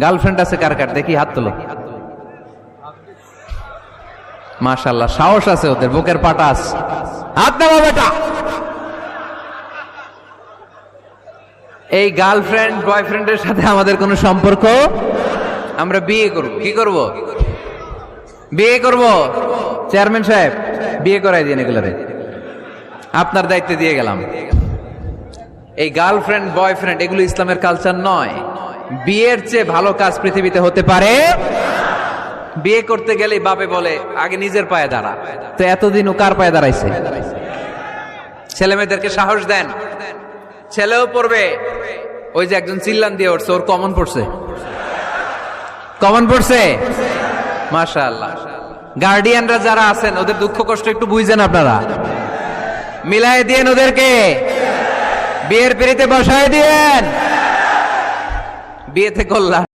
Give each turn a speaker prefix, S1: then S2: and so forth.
S1: Girlfriend আছে কার কার দেখি হাত তোলো। মাশাআল্লাহ, সাহস আছে ওদের, বুকের পাটা আছে। হাত নামা বেটা। এই গার্লফ্রেন্ড বয়ফ্রেন্ডের সাথে আমাদের কোনো সম্পর্ক, আমরা বিয়ে করব। কি করব? বিয়ে করব। চেয়ারম্যান সাহেব বিয়ে করাই দিন এগুলোরে, আপনার দায়িত্বে দিয়ে গেলাম। এই গার্লফ্রেন্ড বয়ফ্রেন্ড এগুলো ইসলামের কালচার নয়। বিয়ের চেয়ে ভালো কাজ পৃথিবীতে হতে পারে। বিয়ে করতে গেলেই বাপে বলে আগে নিজের পায়ে দাঁড়া। তো এতদিন ও কার পায়ে দাঁড়াইছে? ছেলে মেয়েদেরকে সাহস দেন, ছেলেও পড়বে। ওই যে একজন চিল্লান দিয়ে উঠছে, ওর কমন পড়ছে। কমন পড়ছে, মাশাআল্লাহ। গার্ডিয়ানরা যারা আছেন ওদের দুঃখ কষ্ট একটু বুঝেন আপনারা, মিলাই দিয়েন ওদেরকে, বিয়ের পিড়িতে বসায় দিয়েন। বিয়েতে কল্যাণ।